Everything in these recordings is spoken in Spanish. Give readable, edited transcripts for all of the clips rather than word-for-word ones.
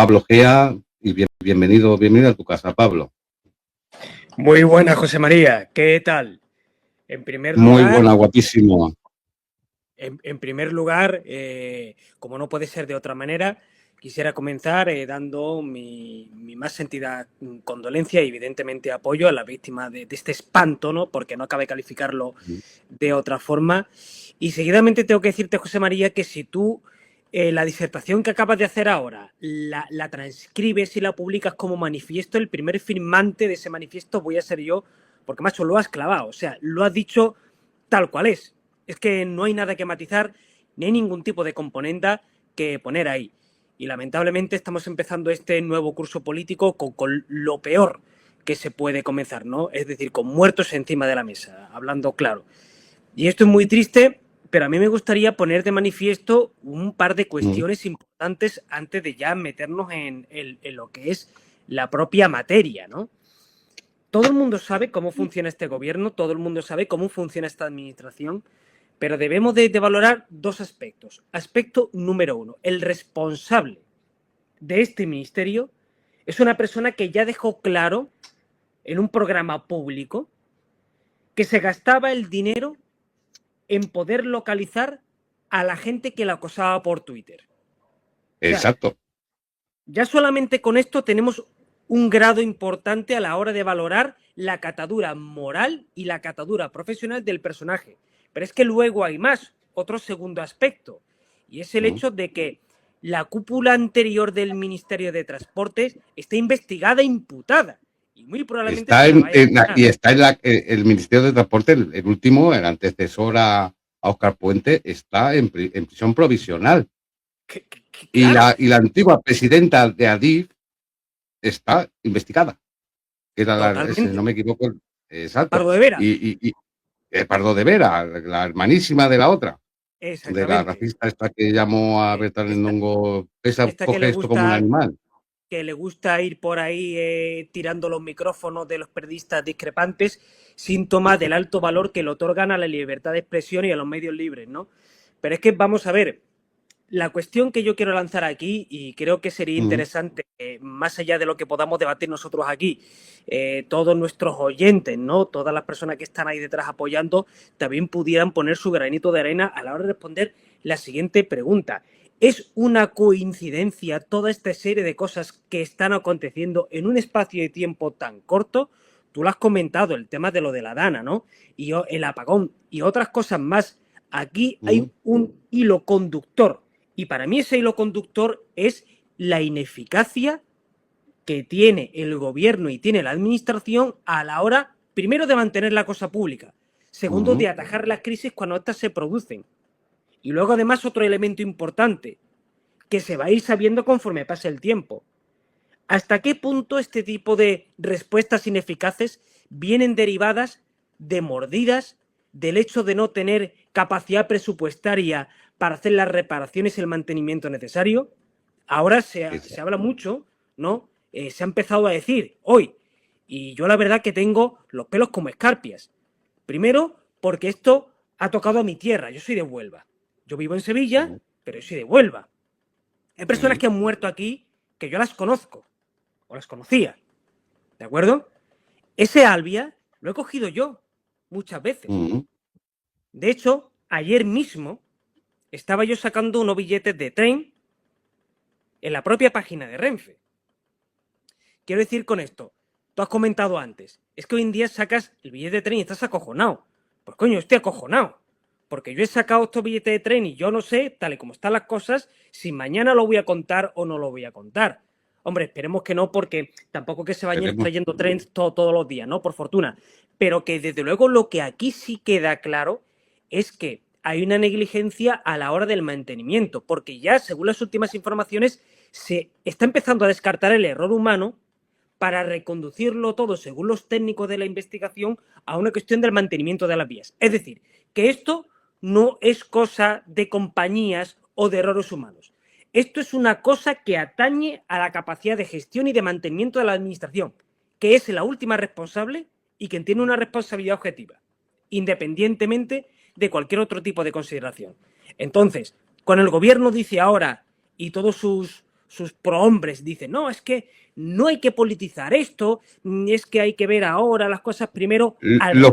Pablo Gea, y bienvenido a tu casa, Pablo. Muy buena, José María. ¿Qué tal? En primer Muy lugar, buena, guapísimo. en primer lugar, como no puede ser de otra manera, quisiera comenzar dando mi más sentida condolencia y evidentemente apoyo a las víctimas de este espanto, ¿no? Porque no cabe calificarlo de otra forma. Y seguidamente tengo que decirte, José María, que si tú la disertación que acabas de hacer ahora la transcribes y la publicas como manifiesto, el primer firmante de ese manifiesto voy a ser yo, porque, macho, lo has clavado. O sea, lo has dicho tal cual es. Es que no hay nada que matizar, ni hay ningún tipo de componenda que poner ahí. Y lamentablemente estamos empezando este nuevo curso político con lo peor que se puede comenzar, ¿no? Es decir, con muertos encima de la mesa, hablando claro. Y esto es muy triste, pero a mí me gustaría poner de manifiesto un par de cuestiones importantes antes de ya meternos en lo que es la propia materia, ¿no? Todo el mundo sabe cómo funciona este gobierno, todo el mundo sabe cómo funciona esta administración, pero debemos de valorar dos aspectos. Aspecto número uno, el responsable de este ministerio es una persona que ya dejó claro en un programa público que se gastaba el dinero en poder localizar a la gente que la acosaba por Twitter. Exacto. O sea, ya solamente con esto tenemos un grado importante a la hora de valorar la catadura moral y la catadura profesional del personaje. Pero es que luego hay más, otro segundo aspecto, y es el hecho de que la cúpula anterior del Ministerio de Transportes está investigada e imputada. Y muy probablemente está se la vaya a y está en el Ministerio de Transporte, el último, el antecesor a Óscar Puente, está en prisión provisional. Claro. Y la antigua presidenta de Adif está investigada. Era si no me equivoco, exacto. Pardo de Vera. Y Pardo de Vera, la hermanísima de la otra. De la Exactamente. racista esta que llamó a Berta Lendongo, Esta coge esto como un animal. Que le gusta ir por ahí tirando los micrófonos de los periodistas discrepantes, síntoma del alto valor que le otorgan a la libertad de expresión y a los medios libres, ¿no? Pero es que vamos a ver, la cuestión que yo quiero lanzar aquí, y creo que sería interesante, más allá de lo que podamos debatir nosotros aquí, todos nuestros oyentes, ¿no? Todas las personas que están ahí detrás apoyando, también pudieran poner su granito de arena a la hora de responder la siguiente pregunta. ¿Es una coincidencia toda esta serie de cosas que están aconteciendo en un espacio de tiempo tan corto? Tú lo has comentado, el tema de lo de la Dana, ¿no? Y el apagón y otras cosas más. Aquí hay un hilo conductor. Y para mí ese hilo conductor es la ineficacia que tiene el gobierno y tiene la administración a la hora, primero, de mantener la cosa pública. Segundo, de atajar las crisis cuando éstas se producen. Y luego, además, otro elemento importante, que se va a ir sabiendo conforme pase el tiempo. ¿Hasta qué punto este tipo de respuestas ineficaces vienen derivadas de mordidas, del hecho de no tener capacidad presupuestaria para hacer las reparaciones y el mantenimiento necesario? Ahora se habla mucho, ¿no? Se ha empezado a decir hoy, y yo la verdad que tengo los pelos como escarpias. Primero, porque esto ha tocado a mi tierra, yo soy de Huelva. Yo vivo en Sevilla, pero yo soy de Huelva. Hay personas que han muerto aquí que yo las conozco, o las conocía, ¿de acuerdo? Ese Albia lo he cogido yo muchas veces. De hecho, ayer mismo estaba yo sacando unos billetes de tren en la propia página de Renfe. Quiero decir con esto, tú has comentado antes, es que hoy en día sacas el billete de tren y estás acojonado. Pues coño, estoy acojonado. Porque yo he sacado estos billetes de tren y yo no sé, tal y como están las cosas, si mañana lo voy a contar o no lo voy a contar. Hombre, esperemos que no, porque tampoco que se vayan trayendo trenes todos los días, ¿no? Por fortuna. Pero que desde luego lo que aquí sí queda claro es que hay una negligencia a la hora del mantenimiento, porque ya, según las últimas informaciones, se está empezando a descartar el error humano para reconducirlo todo, según los técnicos de la investigación, a una cuestión del mantenimiento de las vías. Es decir, que esto no es cosa de compañías o de errores humanos. Esto es una cosa que atañe a la capacidad de gestión y de mantenimiento de la administración, que es la última responsable y quien tiene una responsabilidad objetiva, independientemente de cualquier otro tipo de consideración. Entonces, cuando el gobierno dice ahora, y todos sus sus prohombres dicen, no, es que no hay que politizar esto, es que hay que ver ahora las cosas primero.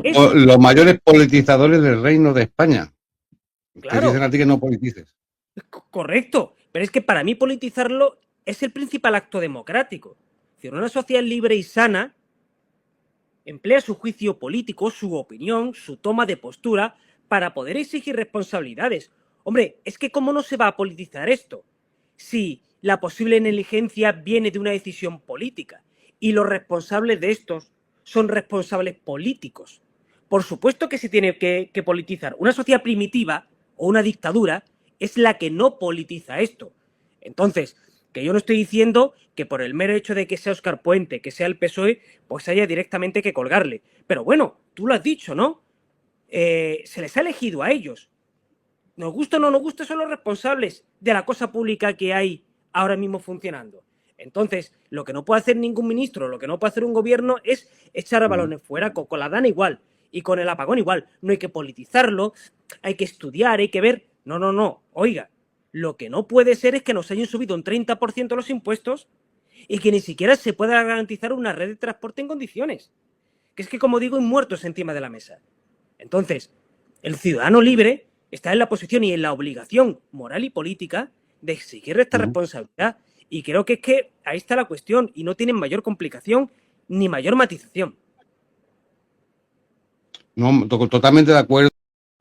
Eso, Los mayores politizadores del Reino de España. Te dicen claro, a ti que no politices. correcto, pero es que para mí politizarlo es el principal acto democrático. Es decir, una sociedad libre y sana emplea su juicio político, su opinión, su toma de postura para poder exigir responsabilidades. Hombre, es que ¿cómo no se va a politizar esto? Si la posible negligencia viene de una decisión política y los responsables de estos son responsables políticos. Por supuesto que se tiene que politizar. Una sociedad primitiva o una dictadura es la que no politiza esto. Entonces, que yo no estoy diciendo que por el mero hecho de que sea Óscar Puente, que sea el PSOE, pues haya directamente que colgarle. Pero bueno, tú lo has dicho, ¿no? Se les ha elegido a ellos. Nos gusta o no nos gusta, son los responsables de la cosa pública que hay ahora mismo funcionando. Entonces, lo que no puede hacer ningún ministro, lo que no puede hacer un gobierno es echar a balones fuera, con la DANA igual, y con el apagón igual. No hay que politizarlo, hay que estudiar, hay que ver. No, no, no. Oiga, lo que no puede ser es que nos hayan subido un 30% los impuestos y que ni siquiera se pueda garantizar una red de transporte en condiciones. Que es que, como digo, hay muertos encima de la mesa. Entonces, el ciudadano libre está en la posición y en la obligación moral y política de exigir esta responsabilidad. Y creo que es que ahí está la cuestión y no tienen mayor complicación ni mayor matización. No, totalmente de acuerdo.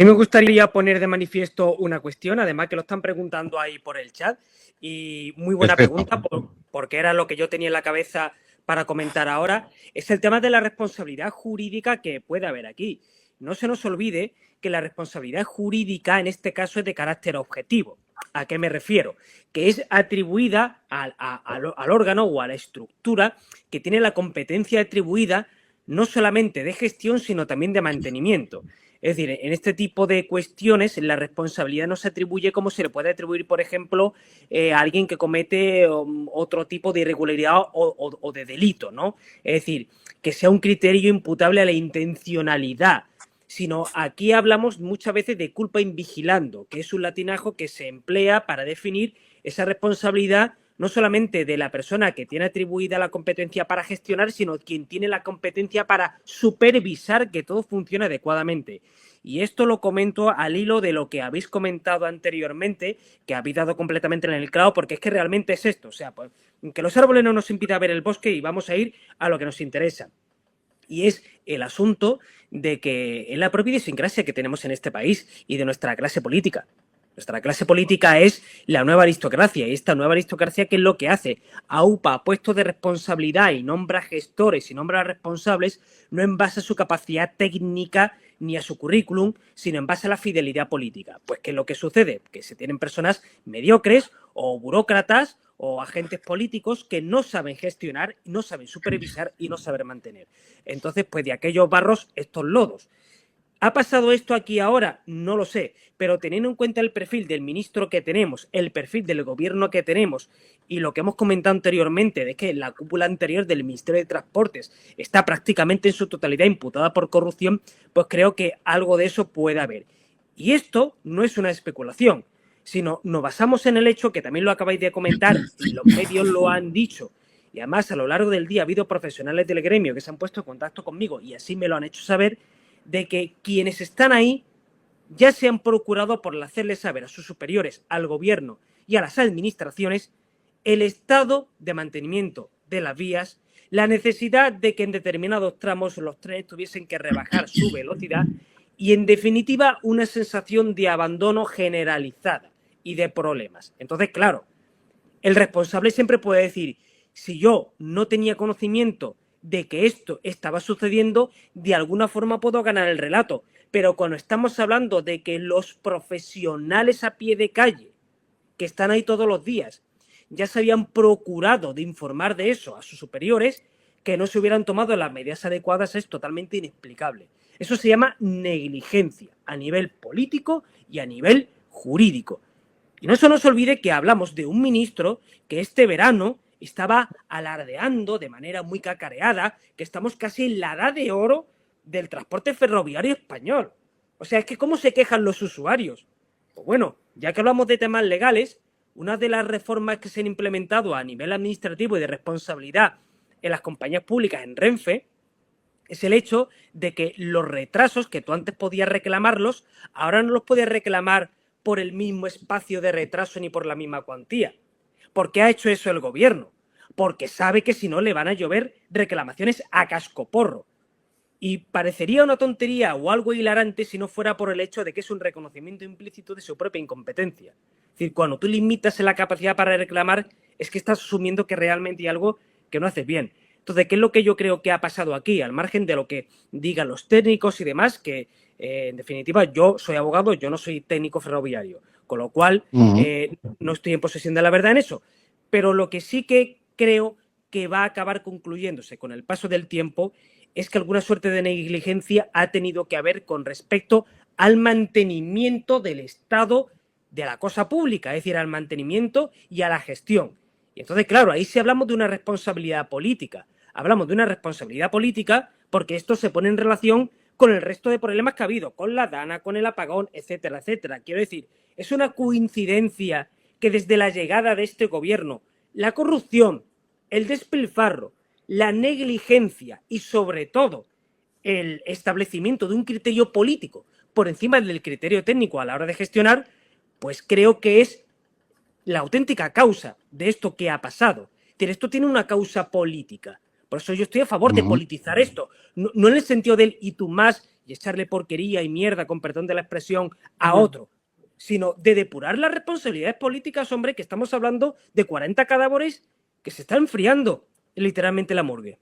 A mí me gustaría poner de manifiesto una cuestión, además que lo están preguntando ahí por el chat, y muy buena Perfecto. pregunta, porque era lo que yo tenía en la cabeza para comentar ahora, es el tema de la responsabilidad jurídica que puede haber aquí. No se nos olvide que la responsabilidad jurídica en este caso es de carácter objetivo. ¿A qué me refiero? Que es atribuida al órgano o a la estructura que tiene la competencia atribuida no solamente de gestión, sino también de mantenimiento. Es decir, en este tipo de cuestiones la responsabilidad no se atribuye como se le puede atribuir, por ejemplo, a alguien que comete otro tipo de irregularidad o de delito, ¿no? Es decir, que sea un criterio imputable a la intencionalidad, sino aquí hablamos muchas veces de culpa in vigilando, que es un latinajo que se emplea para definir esa responsabilidad no solamente de la persona que tiene atribuida la competencia para gestionar, sino quien tiene la competencia para supervisar que todo funcione adecuadamente. Y esto lo comento al hilo de lo que habéis comentado anteriormente, que habéis dado completamente en el clavo, porque es que realmente es esto. O sea, pues, que los árboles no nos impida ver el bosque y vamos a ir a lo que nos interesa. Y es el asunto de que es la propia idiosincrasia que tenemos en este país y de nuestra clase política. Nuestra clase política es la nueva aristocracia y esta nueva aristocracia, ¿qué es lo que hace? Aupa puestos de responsabilidad y nombra gestores y nombra responsables no en base a su capacidad técnica ni a su currículum, sino en base a la fidelidad política. Pues ¿qué es lo que sucede? Que se tienen personas mediocres o burócratas o agentes políticos que no saben gestionar, no saben supervisar y no saben mantener. Entonces, pues de aquellos barros, estos lodos. ¿Ha pasado esto aquí ahora? No lo sé, pero teniendo en cuenta el perfil del ministro que tenemos, el perfil del gobierno que tenemos y lo que hemos comentado anteriormente de que la cúpula anterior del Ministerio de Transportes está prácticamente en su totalidad imputada por corrupción, pues creo que algo de eso puede haber. Y esto no es una especulación, sino nos basamos en el hecho que también lo acabáis de comentar y los medios lo han dicho. Y además a lo largo del día ha habido profesionales del gremio que se han puesto en contacto conmigo y así me lo han hecho saber, de que quienes están ahí ya se han procurado por hacerles saber a sus superiores, al gobierno y a las administraciones el estado de mantenimiento de las vías, la necesidad de que en determinados tramos los trenes tuviesen que rebajar su velocidad y, en definitiva, una sensación de abandono generalizada y de problemas. Entonces, claro, el responsable siempre puede decir, si yo no tenía conocimiento de que esto estaba sucediendo, de alguna forma puedo ganar el relato. Pero cuando estamos hablando de que los profesionales a pie de calle, que están ahí todos los días, ya se habían procurado de informar de eso a sus superiores, que no se hubieran tomado las medidas adecuadas es totalmente inexplicable. Eso se llama negligencia a nivel político y a nivel jurídico. Y no se nos olvide que hablamos de un ministro que este verano estaba alardeando de manera muy cacareada que estamos casi en la edad de oro del transporte ferroviario español. O sea, es que ¿cómo se quejan los usuarios? Pues bueno, ya que hablamos de temas legales, una de las reformas que se han implementado a nivel administrativo y de responsabilidad en las compañías públicas, en Renfe, es el hecho de que los retrasos que tú antes podías reclamarlos, ahora no los puedes reclamar por el mismo espacio de retraso ni por la misma cuantía. ¿Por qué ha hecho eso el gobierno? Porque sabe que si no le van a llover reclamaciones a cascoporro. Y parecería una tontería o algo hilarante si no fuera por el hecho de que es un reconocimiento implícito de su propia incompetencia. Es decir, cuando tú limitas la capacidad para reclamar, es que estás asumiendo que realmente hay algo que no haces bien. Entonces, ¿qué es lo que yo creo que ha pasado aquí? Al margen de lo que digan los técnicos y demás, que en definitiva yo soy abogado, yo no soy técnico ferroviario, con lo cual no estoy en posesión de la verdad en eso. Pero lo que sí que creo que va a acabar concluyéndose con el paso del tiempo es que alguna suerte de negligencia ha tenido que haber con respecto al mantenimiento del estado de la cosa pública, es decir, al mantenimiento y a la gestión. Y entonces, claro, ahí sí hablamos de una responsabilidad política. Hablamos de una responsabilidad política porque esto se pone en relación con el resto de problemas que ha habido, con la DANA, con el apagón, etcétera, etcétera. Quiero decir, es una coincidencia que desde la llegada de este gobierno, la corrupción, el despilfarro, la negligencia y, sobre todo, el establecimiento de un criterio político por encima del criterio técnico a la hora de gestionar, pues creo que es la auténtica causa de esto que ha pasado. Esto tiene una causa política. Por eso yo estoy a favor de politizar esto. No, no en el sentido del y tú más y echarle porquería y mierda, con perdón de la expresión, a otro, sino de depurar las responsabilidades políticas, hombre, que estamos hablando de 40 cadáveres que se están enfriando literalmente la morgue.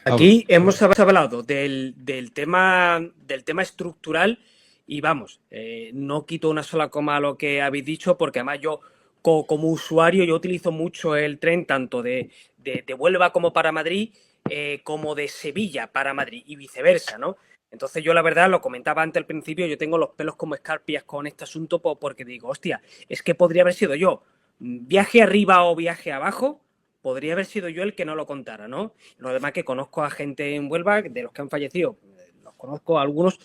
Aquí hemos hablado del tema estructural y vamos, no quito una sola coma a lo que habéis dicho porque además yo como usuario yo utilizo mucho el tren tanto de Huelva como para Madrid como de Sevilla para Madrid y viceversa, ¿no? Entonces yo la verdad, lo comentaba antes al principio, yo tengo los pelos como escarpias con este asunto porque digo, hostia, es que podría haber sido yo, viaje arriba o viaje abajo, podría haber sido yo el que no lo contara, ¿no? Lo demás que conozco a gente en Huelva, de los que han fallecido, los conozco a algunos,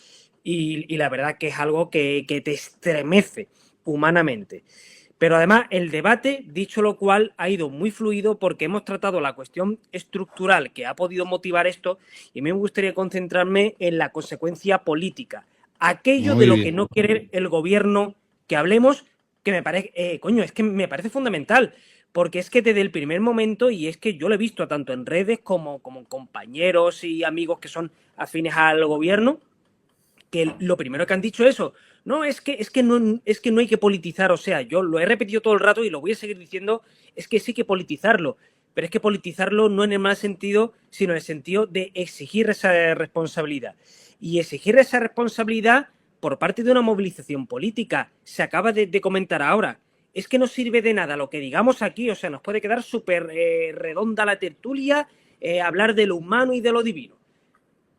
y la verdad que es algo que te estremece humanamente. Pero además el debate, dicho lo cual, ha ido muy fluido porque hemos tratado la cuestión estructural que ha podido motivar esto y a mí me gustaría concentrarme en la consecuencia política. Aquello de lo que no quiere el gobierno que hablemos, que me parece, es que me parece fundamental. Porque es que desde el primer momento, y es que yo lo he visto tanto en redes como compañeros y amigos que son afines al gobierno, que lo primero que han dicho es eso, no, es que no hay que politizar, o sea, yo lo he repetido todo el rato y lo voy a seguir diciendo, es que sí hay que politizarlo, pero es que politizarlo no en el mal sentido, sino en el sentido de exigir esa responsabilidad. Y exigir esa responsabilidad por parte de una movilización política, se acaba de comentar ahora, es que no sirve de nada lo que digamos aquí, o sea, nos puede quedar súper redonda la tertulia, hablar de lo humano y de lo divino.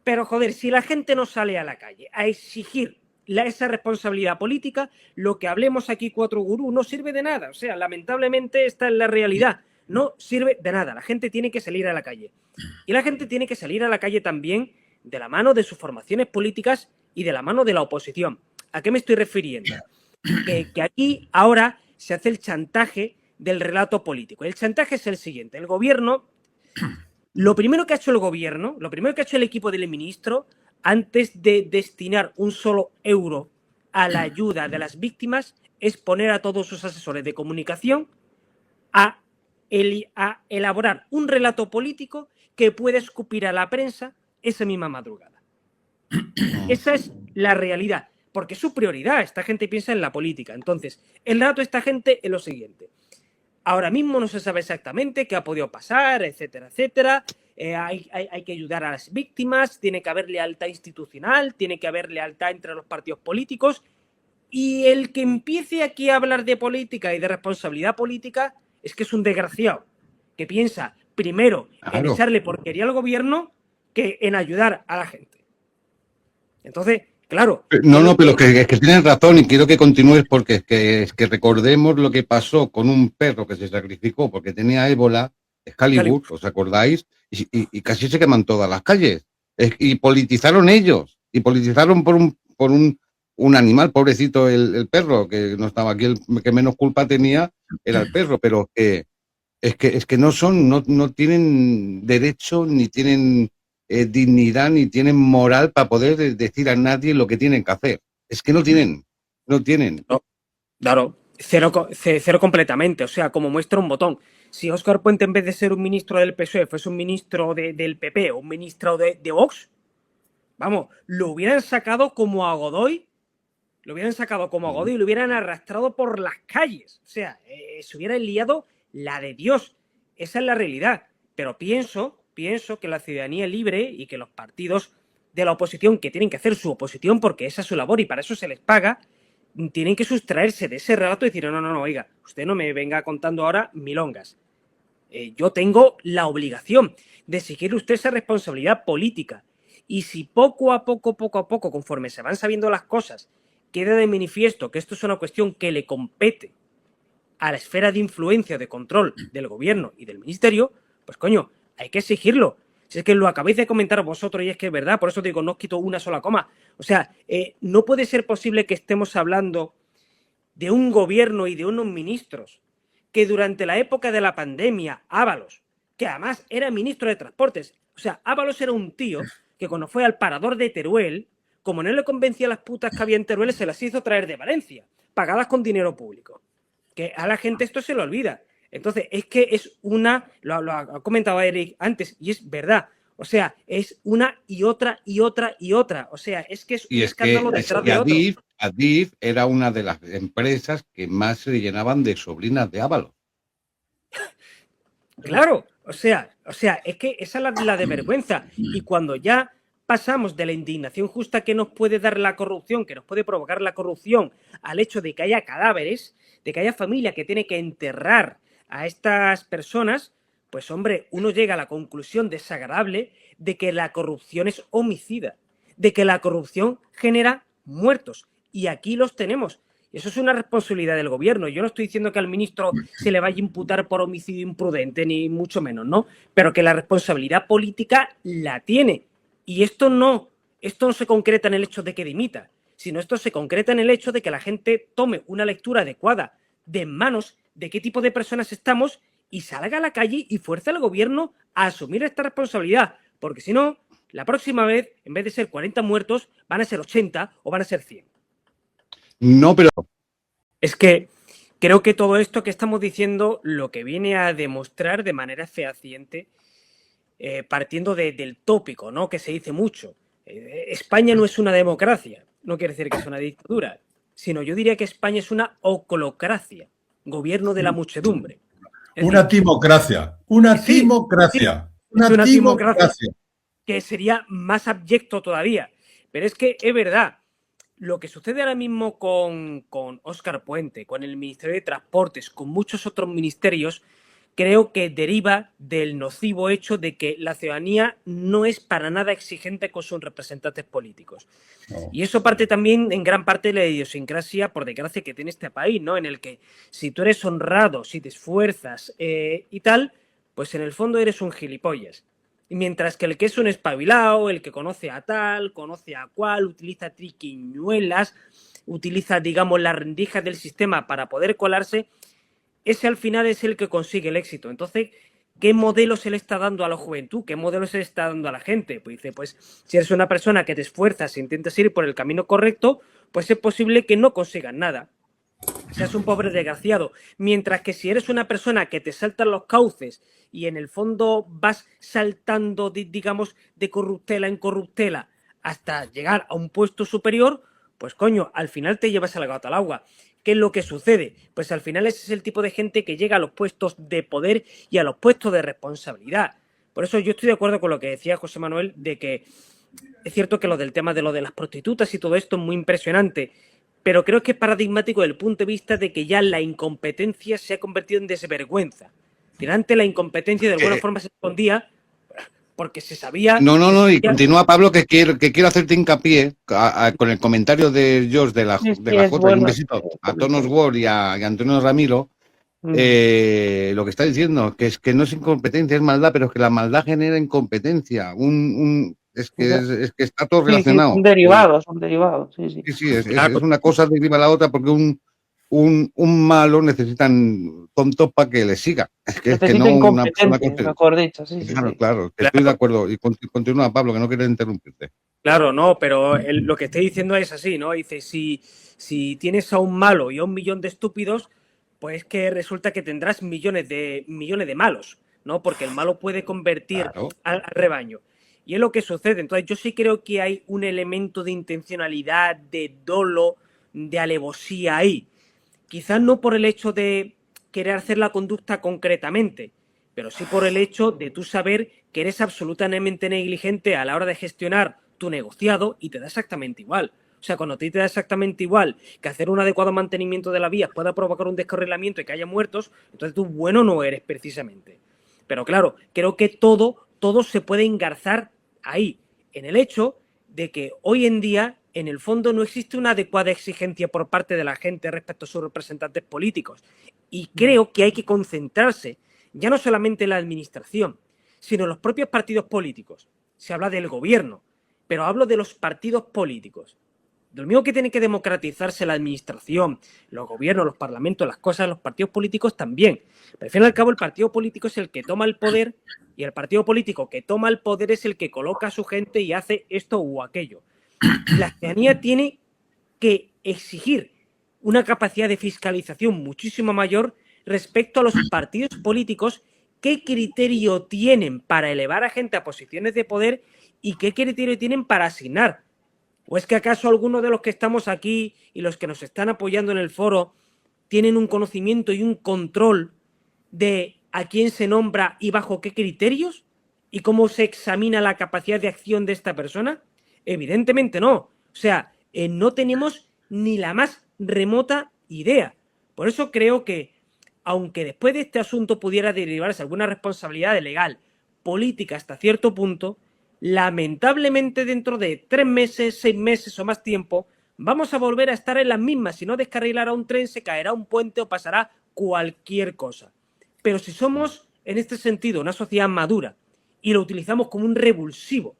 Pero, joder, si la gente no sale a la calle a exigir esa responsabilidad política, lo que hablemos aquí cuatro gurús no sirve de nada. O sea, lamentablemente esta es la realidad. No sirve de nada. La gente tiene que salir a la calle. Y la gente tiene que salir a la calle también de la mano de sus formaciones políticas y de la mano de la oposición. ¿A qué me estoy refiriendo? Que aquí ahora se hace el chantaje del relato político. El chantaje es el siguiente. El gobierno, lo primero que ha hecho el gobierno, lo primero que ha hecho el equipo del ministro, antes de destinar un solo euro a la ayuda de las víctimas, es poner a todos sus asesores de comunicación a elaborar un relato político que puede escupir a la prensa esa misma madrugada. Esa es la realidad. Porque es su prioridad, esta gente piensa en la política. Entonces, el relato de esta gente es lo siguiente. Ahora mismo no se sabe exactamente qué ha podido pasar, etcétera, etcétera. Hay que ayudar a las víctimas, tiene que haber lealtad institucional, tiene que haber lealtad entre los partidos políticos. Y el que empiece aquí a hablar de política y de responsabilidad política es que es un desgraciado, que piensa primero en echarle porquería al gobierno que en ayudar a la gente. Entonces, claro. No, pero es que tienes razón y quiero que continúes porque es que recordemos lo que pasó con un perro que se sacrificó porque tenía ébola, Excalibur, ¿os acordáis? Y casi se queman todas las calles. Y politizaron ellos, y politizaron por un animal, pobrecito el perro, que no estaba aquí, el que menos culpa tenía era el perro, pero es que no tienen derecho, ni tienen dignidad, ni tienen moral para poder decir a nadie lo que tienen que hacer. Es que no tienen. No, claro, cero completamente. O sea, como muestra un botón. Si Óscar Puente, en vez de ser un ministro del PSOE, fuese un ministro del PP o un ministro de Vox, vamos, lo hubieran sacado como a Godoy. Lo hubieran sacado como a Godoy y lo hubieran arrastrado por las calles. O sea, se hubiera liado la de Dios. Esa es la realidad. Pero pienso que la ciudadanía libre y que los partidos de la oposición, que tienen que hacer su oposición porque esa es su labor y para eso se les paga, tienen que sustraerse de ese relato y decir, no, oiga, usted no me venga contando ahora milongas. Yo tengo la obligación de exigir usted esa responsabilidad política. Y si poco a poco, conforme se van sabiendo las cosas, queda de manifiesto que esto es una cuestión que le compete a la esfera de influencia, de control del gobierno y del ministerio, pues coño, hay que exigirlo. Si es que lo acabáis de comentar vosotros y es que es verdad, por eso digo, no os quito una sola coma. O sea, no puede ser posible que estemos hablando de un gobierno y de unos ministros que durante la época de la pandemia, Ábalos, que además era ministro de Transportes, o sea, Ábalos era un tío que cuando fue al parador de Teruel, como no le convencía a las putas que había en Teruel, se las hizo traer de Valencia, pagadas con dinero público. Que a la gente esto se lo olvida. Entonces, es que es una, lo ha comentado Eric antes, y es verdad. O sea, es una y otra y otra y otra. O sea, es que es un escándalo detrás de otro. Adif era una de las empresas que más se llenaban de sobrinas de Ábalos. Claro, o sea, es que esa es la de vergüenza. Y cuando ya pasamos de la indignación justa que nos puede dar la corrupción, que nos puede provocar la corrupción, al hecho de que haya cadáveres, de que haya familia que tiene que enterrar a estas personas, pues hombre, uno llega a la conclusión desagradable de que la corrupción es homicida, de que la corrupción genera muertos. Y aquí los tenemos. Eso es una responsabilidad del gobierno. Yo no estoy diciendo que al ministro se le vaya a imputar por homicidio imprudente, ni mucho menos, ¿no? Pero que la responsabilidad política la tiene. Y esto no se concreta en el hecho de que dimita, sino esto se concreta en el hecho de que la gente tome una lectura adecuada de manos de qué tipo de personas estamos y salga a la calle y fuerce al gobierno a asumir esta responsabilidad. Porque si no, la próxima vez, en vez de ser 40 muertos, van a ser 80 o van a ser 100. No, pero... Es que creo que todo esto que estamos diciendo lo que viene a demostrar de manera fehaciente, partiendo del tópico, ¿no? Que se dice mucho. España no es una democracia, no quiere decir que es una dictadura, sino yo diría que España es una oclocracia, gobierno de la muchedumbre. Una timocracia, una timocracia, una timocracia. Que sería más abyecto todavía. Pero es que es verdad, lo que sucede ahora mismo con Óscar Puente, con el Ministerio de Transportes, con muchos otros ministerios, creo que deriva del nocivo hecho de que la ciudadanía no es para nada exigente con sus representantes políticos. No. Y eso parte también en gran parte de la idiosincrasia, por desgracia, que tiene este país, ¿no? En el que si tú eres honrado, si te esfuerzas y tal, pues en el fondo eres un gilipollas. Mientras que el que es un espabilado, el que conoce a tal, conoce a cual, utiliza triquiñuelas, utiliza, digamos, las rendijas del sistema para poder colarse, ese al final es el que consigue el éxito. Entonces, ¿qué modelo se le está dando a la juventud? ¿Qué modelo se le está dando a la gente? Pues dice, pues si eres una persona que te esfuerzas e intentas ir por el camino correcto, pues es posible que no consigas nada. Seas un pobre desgraciado. Mientras que si eres una persona que te saltan los cauces y en el fondo vas saltando, digamos, de corruptela en corruptela hasta llegar a un puesto superior, pues coño, al final te llevas el gato al agua. ¿Qué es lo que sucede? Pues al final ese es el tipo de gente que llega a los puestos de poder y a los puestos de responsabilidad. Por eso yo estoy de acuerdo con lo que decía José Manuel, de que es cierto que lo del tema de las prostitutas y todo esto es muy impresionante, pero creo que es paradigmático desde el punto de vista de que ya la incompetencia se ha convertido en desvergüenza. Ante la incompetencia de alguna forma se escondía porque se sabía... No, y continúa, Pablo, que quiero hacerte hincapié con el comentario de George de la Jota, bueno. Un besito a Tonos Ward y a Antonio Ramiro, lo que está diciendo, que es que no es incompetencia, es maldad, pero es que la maldad genera incompetencia. Es que está todo Sí, relacionado. son derivados, sí. Sí, es una cosa deriva a la otra porque un malo necesitan tontos para que le siga. Es que no Necesitan una persona competentes, mejor dicho, sí. Claro, que estoy de acuerdo. Y continúa, Pablo, que no quiero interrumpirte. Claro, no, pero lo que estoy diciendo es así, ¿no? Dice, si tienes a un malo y a 1 millón de estúpidos, pues que resulta que tendrás millones de malos, ¿no? Porque el malo puede convertir al rebaño. Y es lo que sucede. Entonces, yo sí creo que hay un elemento de intencionalidad, de dolo, de alevosía ahí. Quizás no por el hecho de querer hacer la conducta concretamente, pero sí por el hecho de tú saber que eres absolutamente negligente a la hora de gestionar tu negociado y te da exactamente igual. O sea, cuando a ti te da exactamente igual que hacer un adecuado mantenimiento de la vía pueda provocar un descarrilamiento y que haya muertos, entonces tú bueno no eres precisamente. Pero claro, creo que todo se puede engarzar ahí, en el hecho de que hoy en día, en el fondo, no existe una adecuada exigencia por parte de la gente respecto a sus representantes políticos. Y creo que hay que concentrarse ya no solamente en la administración, sino en los propios partidos políticos. Se habla del gobierno, pero hablo de los partidos políticos. Lo mismo que tiene que democratizarse la administración, los gobiernos, los parlamentos, las cosas, los partidos políticos también. Pero al fin y al cabo el partido político es el que toma el poder y el partido político que toma el poder es el que coloca a su gente y hace esto o aquello. La ciudadanía tiene que exigir una capacidad de fiscalización muchísimo mayor respecto a los partidos políticos, qué criterio tienen para elevar a gente a posiciones de poder y qué criterio tienen para asignar. ¿O es que acaso algunos de los que estamos aquí y los que nos están apoyando en el foro tienen un conocimiento y un control de a quién se nombra y bajo qué criterios? ¿Y cómo se examina la capacidad de acción de esta persona? Evidentemente no. O sea, no tenemos ni la más remota idea. Por eso creo que, aunque después de este asunto pudiera derivarse alguna responsabilidad legal, política hasta cierto punto, lamentablemente dentro de 3 meses, 6 meses o más tiempo, vamos a volver a estar en las mismas. Si no descarrilará un tren, se caerá un puente o pasará cualquier cosa. Pero si somos, en este sentido, una sociedad madura y lo utilizamos como un revulsivo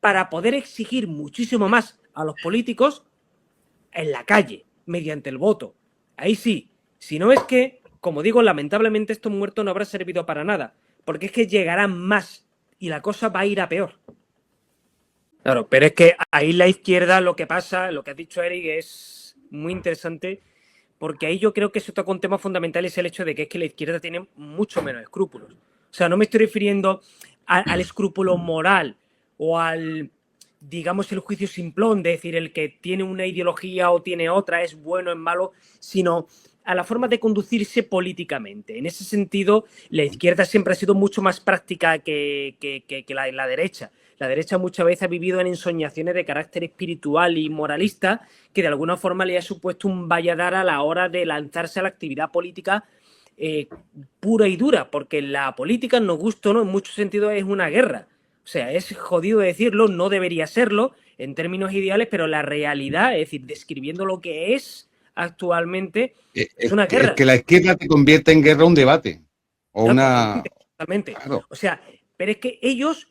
para poder exigir muchísimo más a los políticos en la calle, mediante el voto, ahí sí. Si no es que, como digo, lamentablemente estos muertos no habrá servido para nada, porque es que llegarán más y la cosa va a ir a peor. Claro, pero es que ahí la izquierda lo que pasa, lo que ha dicho Eric es muy interesante, porque ahí yo creo que eso toca un tema fundamental, es el hecho de que es que la izquierda tiene mucho menos escrúpulos. O sea, no me estoy refiriendo al escrúpulo moral o al, digamos, el juicio simplón, de decir, el que tiene una ideología o tiene otra es bueno, es malo, sino a la forma de conducirse políticamente. En ese sentido, la izquierda siempre ha sido mucho más práctica que la derecha. La derecha muchas veces ha vivido en ensoñaciones de carácter espiritual y moralista que de alguna forma le ha supuesto un valladar a la hora de lanzarse a la actividad política pura y dura, porque la política, nos gusta o no, en muchos sentidos es una guerra. O sea, es jodido decirlo, no debería serlo en términos ideales, pero la realidad, es decir, describiendo lo que es actualmente, es una guerra. Es que la izquierda te convierte en guerra un debate. O una... Totalmente. Claro. O sea, pero es que ellos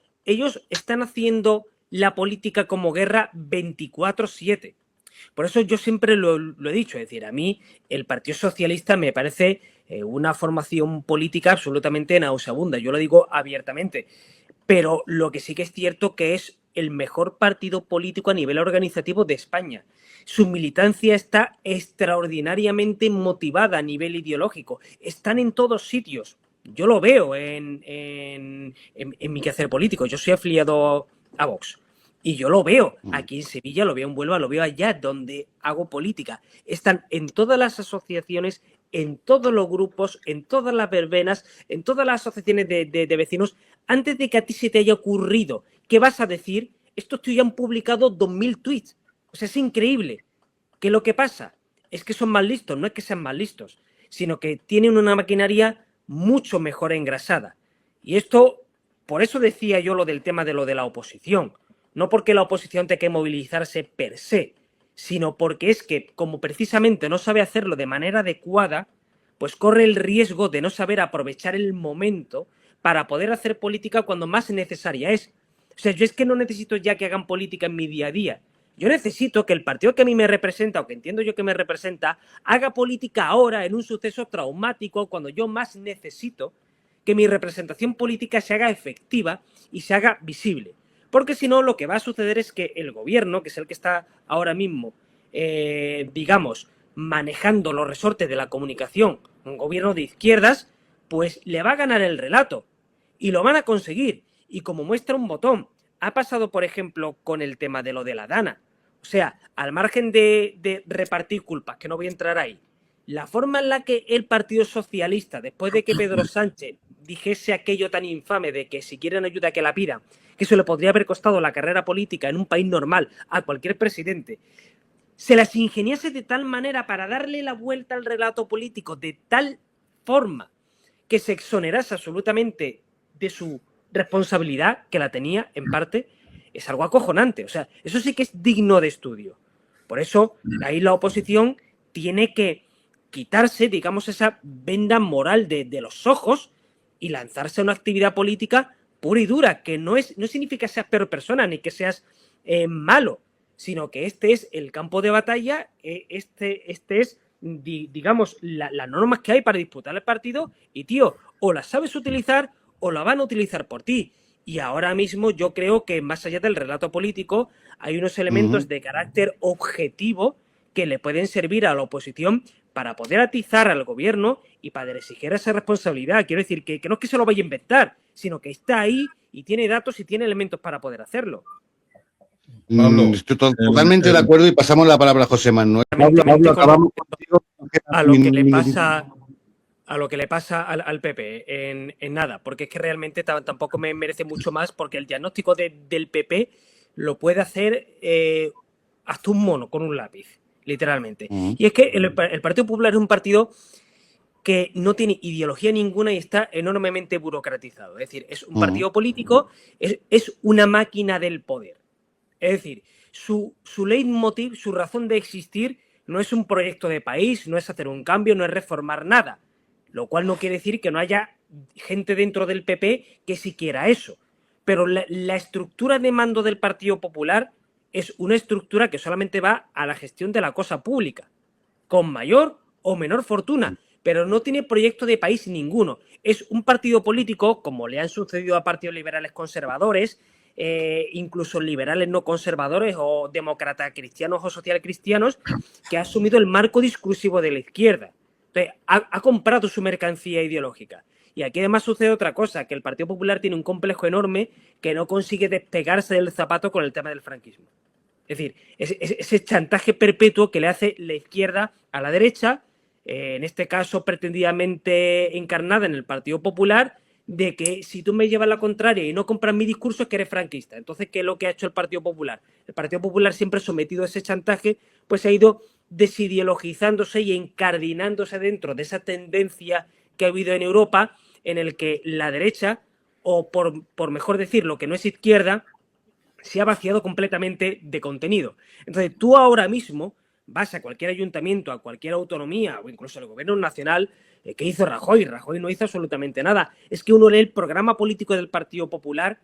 están haciendo la política como guerra 24/7. Por eso yo siempre lo he dicho, es decir, a mí el Partido Socialista me parece una formación política absolutamente nauseabunda, yo lo digo abiertamente, pero lo que sí que es cierto que es el mejor partido político a nivel organizativo de España. Su militancia está extraordinariamente motivada a nivel ideológico, están en todos sitios. Yo lo veo en mi quehacer político. Yo soy afiliado a Vox y yo lo veo aquí en Sevilla, lo veo en Huelva, lo veo allá donde hago política. Están en todas las asociaciones, en todos los grupos, en todas las verbenas, en todas las asociaciones de vecinos. Antes de que a ti se te haya ocurrido qué vas a decir, estos tíos ya han publicado 2000 tweets. O sea, es increíble. ¿Qué es lo que pasa? Es que son más listos, no es que sean más listos, sino que tienen una maquinaria mucho mejor engrasada. Y esto, por eso decía yo lo del tema de la oposición. No porque la oposición tenga que movilizarse per se, sino porque es que, como precisamente no sabe hacerlo de manera adecuada, pues corre el riesgo de no saber aprovechar el momento para poder hacer política cuando más necesaria es. O sea, yo es que no necesito ya que hagan política en mi día a día. Yo necesito que el partido que a mí me representa, o que entiendo yo que me representa, haga política ahora en un suceso traumático, cuando yo más necesito que mi representación política se haga efectiva y se haga visible. Porque si no, lo que va a suceder es que el gobierno, que es el que está ahora mismo, digamos, manejando los resortes de la comunicación, un gobierno de izquierdas, pues le va a ganar el relato. Y lo van a conseguir. Y como muestra un botón, ha pasado, por ejemplo, con el tema de lo de la Dana. O sea, al margen de repartir culpas, que no voy a entrar ahí, la forma en la que el Partido Socialista, después de que Pedro Sánchez dijese aquello tan infame de que si quieren ayuda que la pidan, que eso le podría haber costado la carrera política en un país normal a cualquier presidente, se las ingeniase de tal manera para darle la vuelta al relato político de tal forma que se exonerase absolutamente de su responsabilidad, que la tenía en parte, es algo acojonante. O sea, eso sí que es digno de estudio. Por eso, ahí la oposición tiene que quitarse, digamos, esa venda moral de los ojos y lanzarse a una actividad política pura y dura, que no significa que seas peor persona ni que seas malo, sino que este es el campo de batalla, este es, digamos, las normas que hay para disputar el partido y, tío, o las sabes utilizar o la van a utilizar por ti. Y ahora mismo yo creo que más allá del relato político hay unos elementos de carácter objetivo que le pueden servir a la oposición para poder atizar al gobierno y para exigir esa responsabilidad. Quiero decir que no es que se lo vaya a inventar, sino que está ahí y tiene datos y tiene elementos para poder hacerlo. Pablo, estoy totalmente de acuerdo y pasamos la palabra a José Manuel. Pablo, acabamos a lo que le pasa al PP en nada, porque es que realmente tampoco me merece mucho más, porque el diagnóstico del PP lo puede hacer hasta un mono con un lápiz, literalmente. Y es que el Partido Popular es un partido que no tiene ideología ninguna y está enormemente burocratizado. Es decir, es un partido político, es una máquina del poder. Es decir, su leitmotiv, su razón de existir, no es un proyecto de país, no es hacer un cambio, no es reformar nada. Lo cual no quiere decir que no haya gente dentro del PP que sí quiera eso. Pero la estructura de mando del Partido Popular es una estructura que solamente va a la gestión de la cosa pública, con mayor o menor fortuna, pero no tiene proyecto de país ninguno. Es un partido político, como le han sucedido a partidos liberales conservadores, incluso liberales no conservadores o demócratas cristianos o social cristianos, que ha asumido el marco discursivo de la izquierda. Entonces, ha comprado su mercancía ideológica. Y aquí además sucede otra cosa, que el Partido Popular tiene un complejo enorme que no consigue despegarse del zapato con el tema del franquismo. Es decir, ese chantaje perpetuo que le hace la izquierda a la derecha, en este caso pretendidamente encarnada en el Partido Popular, de que si tú me llevas la contraria y no compras mi discurso es que eres franquista. Entonces, ¿qué es lo que ha hecho el Partido Popular? El Partido Popular, siempre sometido a ese chantaje, pues ha ido desideologizándose y encardinándose dentro de esa tendencia que ha habido en Europa, en el que la derecha, o por mejor decir, lo que no es izquierda, se ha vaciado completamente de contenido. Entonces, tú ahora mismo vas a cualquier ayuntamiento, a cualquier autonomía o incluso al gobierno nacional. ¿Qué hizo Rajoy? Rajoy no hizo absolutamente nada. Es que uno lee el programa político del Partido Popular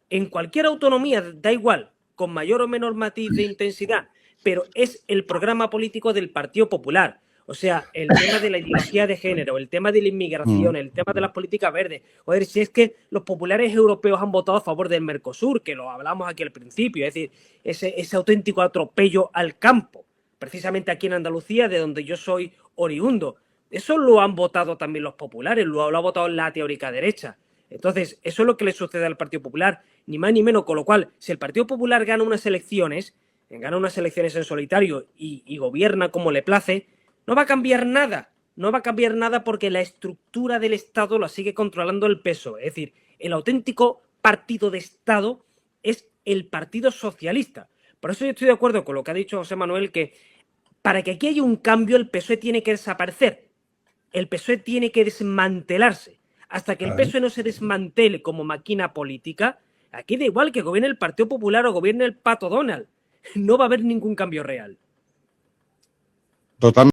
en cualquier autonomía, da igual, con mayor o menor matiz de intensidad, pero es el programa político del Partido Popular. O sea, el tema de la ideología de género, el tema de la inmigración, el tema de las políticas verdes. Joder, si es que los populares europeos han votado a favor del Mercosur, que lo hablamos aquí al principio, es decir, ese auténtico atropello al campo, precisamente aquí en Andalucía, de donde yo soy oriundo. Eso lo han votado también los populares, lo ha votado la teórica derecha. Entonces, eso es lo que le sucede al Partido Popular, ni más ni menos. Con lo cual, si el Partido Popular gana unas elecciones en solitario y gobierna como le place, no va a cambiar nada. No va a cambiar nada porque la estructura del Estado la sigue controlando el PSOE. Es decir, el auténtico partido de Estado es el Partido Socialista. Por eso yo estoy de acuerdo con lo que ha dicho José Manuel, que para que aquí haya un cambio el PSOE tiene que desaparecer. El PSOE tiene que desmantelarse. Hasta que el PSOE no se desmantele como máquina política, aquí da igual que gobierne el Partido Popular o gobierne el Pato Donald. No va a haber ningún cambio real. Totalmente.